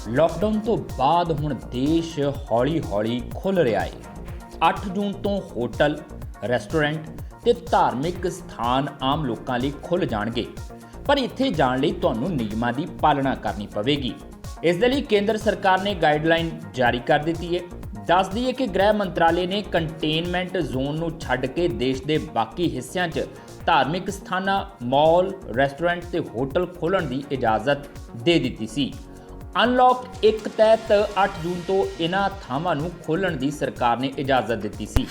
Lockdown तो बाद हुण देश हौली हौली खुल रहा है। 8 जून तो होटल, रेस्टोरेंट ते धार्मिक स्थान आम लोगों लिए खुल जाणगे, पर इत्थे जाण लई तुहानूं नियमां दी पालना करनी पवेगी। इस दे लई केंद्र सरकार ने गाइडलाइन जारी कर दी है। दस दईए कि गृह मंत्रालय ने कंटेनमेंट जोन नूं छड्ड के देश के बाकी हिस्सों च धार्मिक स्थानां, मॉल, रेस्टोरेंट ते होटल खोलण की इजाज़त दे दी सी। अनलॉक 1 तहत 8 जून तो इन्हां थावां नूं खोलण की सरकार ने इजाज़त दी सी।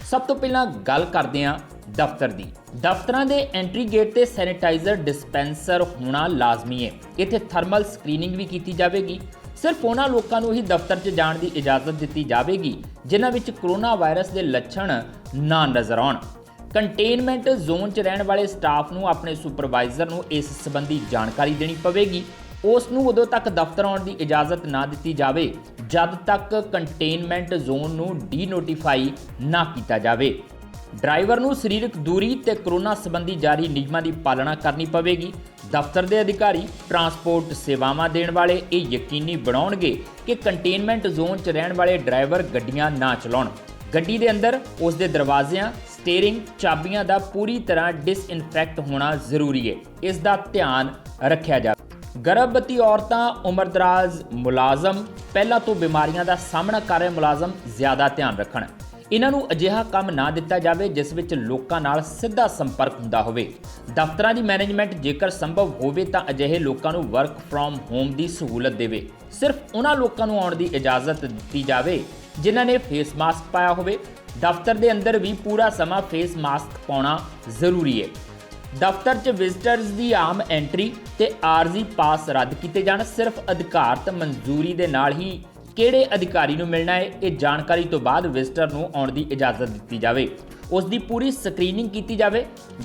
सब तो पहलां गल करदे हां दफ्तर दी। दफ्तरां दे एंट्री गेट ते सैनिटाइजर डिस्पेंसर होना लाजमी है। इत्थे थर्मल स्क्रीनिंग भी की जाएगी। सिर्फ उन्हां लोकां नूं ही दफ्तर 'च जाण की इजाज़त दी जाएगी जिन्हां विच कोरोना वायरस के लक्षण ना नज़र आउण। कंटेनमेंट जोन च रहण वाले स्टाफ नूं अपने सुपरवाइजर नूं इस संबंधी जानकारी देनी पवेगी। उस नूं उदों तक दफ्तर आउण की इजाज़त ना दी जाए जद तक कंटेनमेंट जोन नूं डी नोटिफाई ना किया जाए। ड्राइवर नूं सरीरक दूरी ते कोरोना संबंधी जारी नियमां की पालना करनी पवेगी। दफ्तर के अधिकारी ट्रांसपोर्ट सेवावां देण वाले ये यकीनी बनाउणगे कि कंटेनमेंट जोन च रहण वाले ड्राइवर गड्डियां ना चलाउण। गड्डी दे अंदर उस दे दरवाज़िਆਂ, स्टेयरिंग, चाबियां दा पूरी तरह डिसइनफैक्ट होना जरूरी है। इस दा ध्यान रखिया जाए। गर्भवती औरतां, उम्रदराज मुलाजम, पहला तो बीमारियां का सामना कर रहे मुलाजम ज़्यादा ध्यान रखण। इन्हां नूं अजिहा काम ना दिता जाए जिस विच लोकां नाल सीधा संपर्क हुंदा होवे। दफ्तरां दी मैनेजमेंट जेकर संभव होवे तां अजिहे लोकां नूं वर्क फ्रॉम होम की सहूलत देवे। सिर्फ उन्हां लोकां नूं आउण दी इजाज़त दी जाए जिन्हां ने फेस मास्क पाया होवे। दफ्तर के अंदर भी पूरा समा फेस मास्क पाउणा जरूरी है। दफ्तर च विजिटर्स की आम एंट्री ते आरजी पास रद्द किए जाण। सिर्फ अधिकारत मंजूरी दे नाल ही किहड़े अधिकारी नूं मिलना है, ये जानकारी तो बाद विजिटर नूं आउण दी इजाज़त दी जाए। उस दी पूरी स्क्रीनिंग की जाए।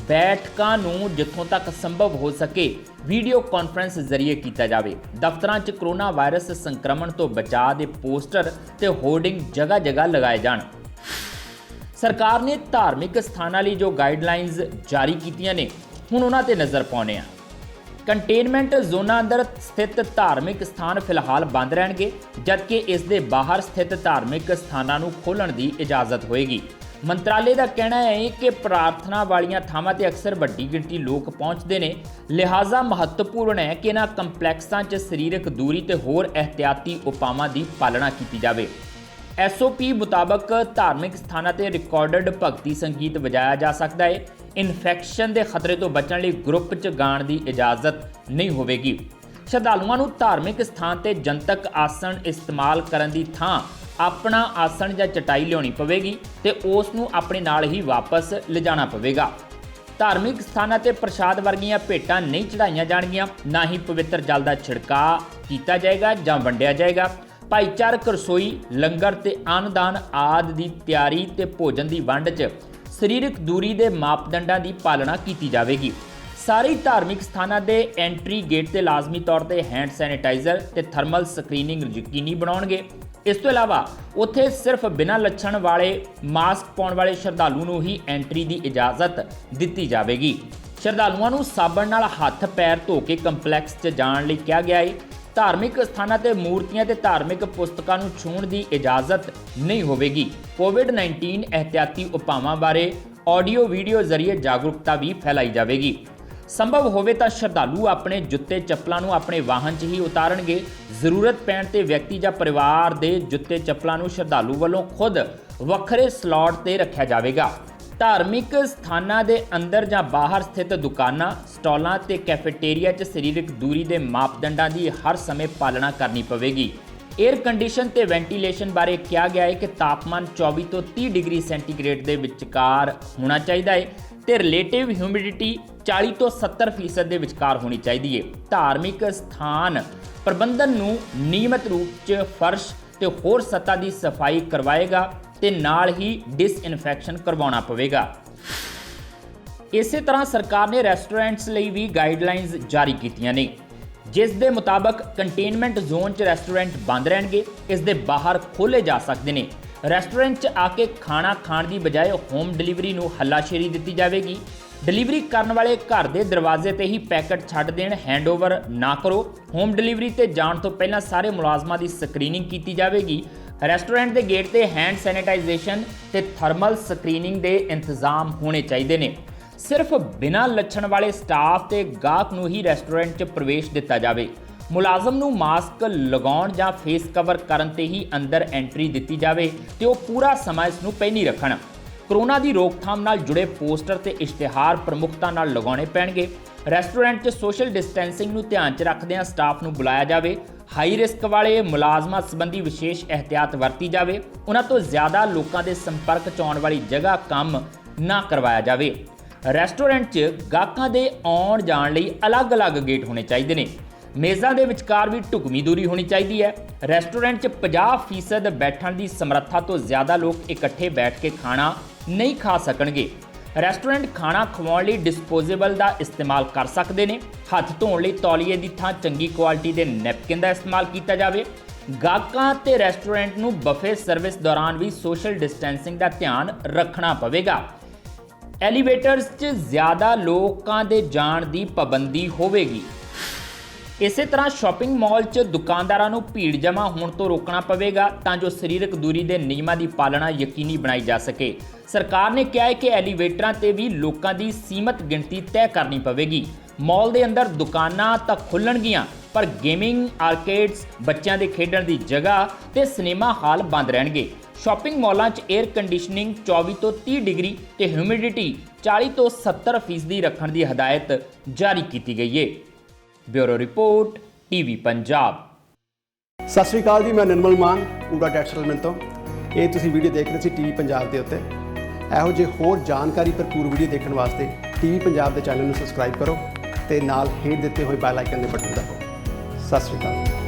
बैठकां नूं जिथों तक संभव हो सके वीडियो कॉन्फ्रेंस जरिए किया जाए। दफ्तरां च कोरोना वायरस संक्रमण तो बचाव के पोस्टर ते होर्डिंग जगह जगह लगाए जाण। सरकार ने धार्मिक स्थानां लई जो गाइडलाइनस जारी कीतियां ने, हुण उन्हां ते नज़र पाउने आ। कंटेनमेंट जोनां अंदर स्थित धार्मिक स्थान फिलहाल बंद रहणगे, जबकि इस दे बाहर स्थित धार्मिक स्थानां नूं खोलण दी इजाज़त होएगी। मंत्रालय का कहना है कि प्रार्थना वालियां थावां ते अक्सर वड्डी गिणती लोग पहुंचते हैं, लिहाजा महत्वपूर्ण है कि इन्हां कंपलैक्सां 'च सरीरक दूरी ते होर एहतियाती उपावां की पालना की जाए। SOP मुताबक धार्मिक स्थानां ते रिकॉर्डड भगती संगीत वजाया जा सकता है। इन्फैक्शन के खतरे तो बचने लिए ग्रुप च गाण की इजाज़त नहीं होगी। श्रद्धालुओं नूं धार्मिक स्थान ते जनतक आसन इस्तेमाल करन दी थां अपना आसन या चटाई लियाउणी पवेगी ते उस नूं अपने नाल ही वापस लिजाना पवेगा। धार्मिक स्थानां ते प्रसाद वर्गियां भेटां नहीं चढ़ाईयां जाणगीਆਂ, ना ही पवित्र जल का छिड़काव किया जाएगा जां वंडिया जाएगा। भाईचारक रसोई, लंगर ते अन्नदान आदि की तैयारी ते भोजन की वंड च सरीरक दूरी के मापदंडां की पालना की जाएगी। सारे धार्मिक स्थानां दे एंट्री गेट ते लाजमी तौर पर हैंड सैनिटाइजर ते थर्मल स्क्रीनिंग यकीनी बनाउणगे। इस तो इलावा उत्थे सिर्फ बिना लक्षण वाले मास्क पाउण वाले श्रद्धालु नूं ही एंट्री की इजाज़त दी जाएगी। श्रद्धालुओं नूं साबण नाल हत्थ पैर धो के कंपलैक्स च जाण लई कहा गया है। धार्मिक स्थानां ते मूर्तियां ते धार्मिक पुस्तकां नूं छूहण की इजाज़त नहीं होगी। कोविड-19 एहतियाती उपावां बारे ऑडियो वीडियो जरिए जागरूकता भी फैलाई जाएगी। संभव होवे तां श्रद्धालु अपने जुत्ते चप्पलां नूं अपने वाहन 'च ही उतारनगे। जरूरत पैण ते व्यक्ति जां परिवार दे जुत्ते चप्पलां नूं श्रद्धालु वल्लों खुद वखरे स्लॉट ते रखिया जाएगा। धार्मिक स्थानां दे अंदर जां बाहर स्थित दुकानां, स्टॉलां ते कैफेटेरिया च सरीरक दूरी के मापदंडां की हर समय पालना करनी पवेगी। एयर कंडीशन ते वेंटीलेशन बारे कहा गया है कि तापमान 24 तो 30 डिग्री सेंटीग्रेड के विचकार होना चाहिए है ते रिलेटिव ह्यूमिडिटी 40 तो 70% के विचकार होनी चाहिए। धार्मिक स्थान प्रबंधन नूं नियमित रूप से फर्श ते होर सतह की सफाई करवाएगा ते नाल ही डिसइनफैक्शन करवाउणा पवेगा। इसे तरह सरकार ने रेस्टोरेंट्स लई भी गाइडलाइनस जारी कीतियां ने, जिस दे मुताबक कंटेनमेंट जोन च रेस्टोरेंट बंद रहणगे, इस दे बाहर खोले जा सकते हैं। रेस्टोरेंट च आके खाना खाण की बजाय होम डिलीवरी नूं हल्लाशेरी दी जाएगी। डिलीवरी करने वाले घर के दरवाजे ते ही पैकेट छड्ड देण, हैंडओवर ना करो। होम डिलीवरी ते जाण तो पहलां सारे मुलाजमां की स्क्रीनिंग की जाएगी। रेस्टोरेंट के गेट ते हैंड सैनिटाइजेशन ते थर्मल स्क्रीनिंग के इंतजाम होने चाहिए ने। सिर्फ बिना लक्षण वाले स्टाफ ते गाहक नूं ही रेस्टोरेंट 'च प्रवेश दिता जाए। मुलाजम नूं मास्क लगाउण जां फेस कवर करन ते ही अंदर एंट्री दिती जाए ते वो पूरा समा इस नूं पहनी रखण। कोरोना की रोकथाम नाल जुड़े पोस्टर ते इश्तिहार प्रमुखता नाल लगाने पैणगे। रेस्टोरेंट 'च सोशल डिस्टेंसिंग नूं ध्यान 'च रखदिआं स्टाफ नूं बुलाया जाए। हाई रिस्क वाले मुलाजमां संबंधी विशेष एहतियात वरती जाए। उन्हां तो ज़्यादा लोगों के संपर्क 'च आउण वाली जगह काम ना करवाया जाए। रेस्टोरेंट 'च गाहकां दे आउण जाण लई अलग अलग गेट होने चाहिए ने। मेज़ां दे विचकार भी ढुकवीं दूरी होनी चाहिए है। रेस्टोरेंट 'च 50% बैठण की समर्था तो ज़्यादा लोग इकट्ठे बैठ के खाना नहीं खा सकणगे। रेस्टोरेंट खाना खवाउण लई डिस्पोजेबल का इस्तेमाल कर सकते हैं। हत्थ धोण लई तौलीए की थां चंगी क्वालिटी के नैपकिन का इस्तेमाल किया जाए। गाहकां ते रेस्टोरेंट नूं बफे सर्विस दौरान भी सोशल डिस्टेंसिंग का ध्यान रखना पवेगा। एलीवेटर्स 'च ज़्यादा लोगों के जाण की पाबंदी होवेगी। इसे तरह शॉपिंग मॉल 'च दुकानदारां नूं भीड़ जमा होने तो रोकना पवेगा तां जो सरीरक दूरी के नियमां की पालना यकीनी बनाई जा सके। सरकार ने कहा है कि एलीवेटरां ते भी लोगों की सीमित गिनती तय करनी पवेगी। मॉल के अंदर दुकानां तां खुल्लणगियां पर गेमिंग आर्केड्स, बच्चों के खेडण की जगह ते सिनेमा हाल बंद रहणगे। शॉपिंग मॉलों 'च एयर कंडीशनिंग 24 तो 30 डिग्री ते ह्यूमिडिटी 40 तो 70% रखने की हदायत जारी की गई है। Bureau report TV Punjab. सत श्री अकाल जी, मैं निर्मल मान ਊੜਾ ਟੈਟ ਸੈਟਲਮੈਂਟ ਤੋਂ। ਇਹ ਤੁਸੀਂ ਵੀਡੀਓ ਦੇਖ ਰਹੇ ਸੀ ਟੀਵੀ ਪੰਜਾਬ ਦੇ ਉੱਤੇ। ਇਹੋ ਜਿਹੇ ਹੋਰ ਜਾਣਕਾਰੀ ਭਰਪੂਰ ਵੀਡੀਓ ਦੇਖਣ ਵਾਸਤੇ ਟੀਵੀ ਪੰਜਾਬ ਦੇ ਚੈਨਲ ਨੂੰ ਸਬਸਕ੍ਰਾਈਬ ਕਰੋ ਤੇ ਨਾਲ ਹੇਠ ਦਿੱਤੇ ਹੋਏ ਬੈਲ ਆਈਕਨ ਦੇ ਬਟਨ ਦਬਾਓ। ਸਤਿ ਸ਼੍ਰੀ ਅਕਾਲ।